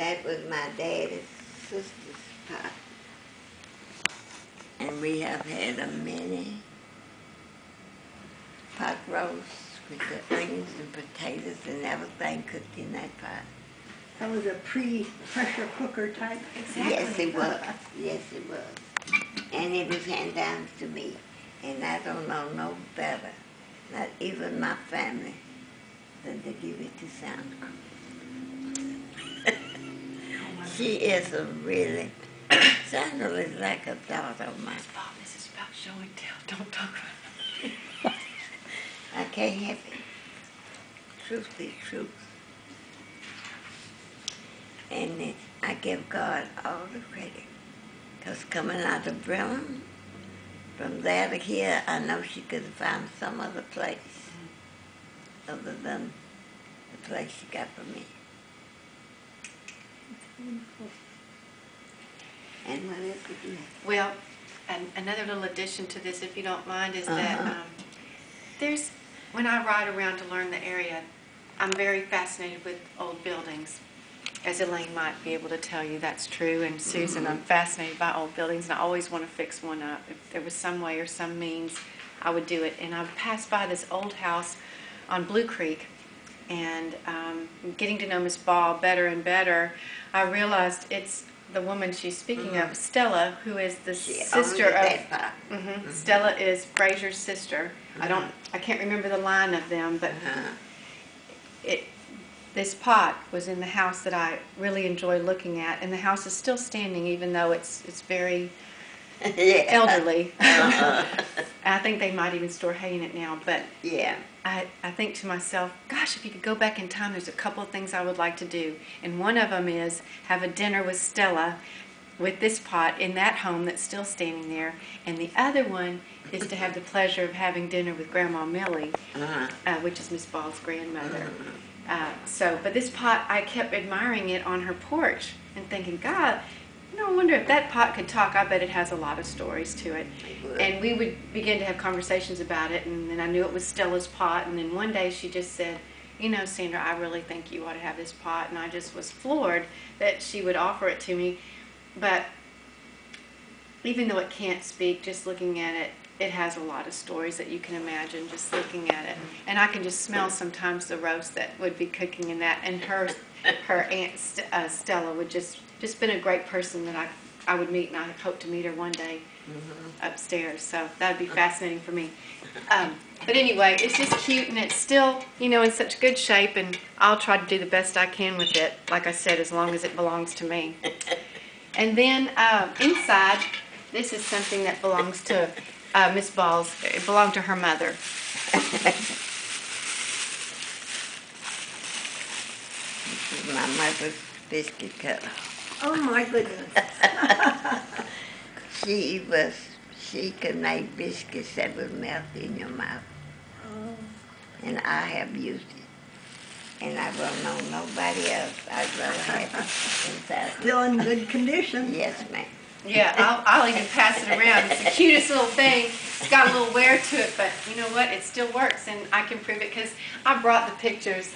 that was my daddy's sister's pot. And we have had a mini pot roast with the onions and potatoes and everything cooked in that pot. That was a pre-pressure cooker type. Exactly. Yes, it was. Yes, it was. And it was handed down to me. And I don't know no better, not even my family, than to give it to Sandra. She is a really, Sandra is like a daughter of mine. Bob, this is about show and tell. Don't talk about it. I can't help it. Truth be truth. And I give God all the credit. Because coming out of Bremen, from there to here, I know she could have found some other place other than the place she got for me. And what else did you have? Well, another little addition to this, if you don't mind, is that when I ride around to learn the area, I'm very fascinated with old buildings. As Elaine might be able to tell you, that's true. And Susan, I'm fascinated by old buildings, and I always want to fix one up. If there was some way or some means, I would do it. And I passed by this old house on Blue Creek, and getting to know Miss Ball better and better, I realized it's the woman she's speaking of, Stella, who is the sister of. Stella is Fraser's sister. I can't remember the line of them, but this pot was in the house that I really enjoy looking at, and the house is still standing, even though it's very elderly. I think they might even store hay in it now, but I think to myself, gosh, if you could go back in time, there's a couple of things I would like to do. And one of them is have a dinner with Stella with this pot in that home that's still standing there. And the other one is to have the pleasure of having dinner with Grandma Millie, which is Miss Ball's grandmother. But this pot, I kept admiring it on her porch and thinking, God, I wonder if that pot could talk. I bet it has a lot of stories to it. And we would begin to have conversations about it, and then I knew it was Stella's pot. And then one day she just said, Sandra, I really think you ought to have this pot. And I just was floored that she would offer it to me. But even though it can't speak, just looking at it, it has a lot of stories that you can imagine just looking at it. And I can just smell sometimes the roast that would be cooking in that. And her aunt Stella would just been a great person that I would meet, and I hope to meet her one day upstairs. So that would be fascinating for me. But anyway, it's just cute, and it's still, in such good shape, and I'll try to do the best I can with it, like I said, as long as it belongs to me. And then inside, this is something that belongs to Miss Ball's. It belonged to her mother. This is my mother's biscuit cutter. Oh my goodness. She could make biscuits that would melt in your mouth. Oh. And I have used it. And I won't know nobody else. I'd rather have it inside. Still in good condition. Yes, ma'am. Yeah, I'll even pass it around. It's the cutest little thing. It's got a little wear to it, but you know what? It still works, and I can prove it because I brought the pictures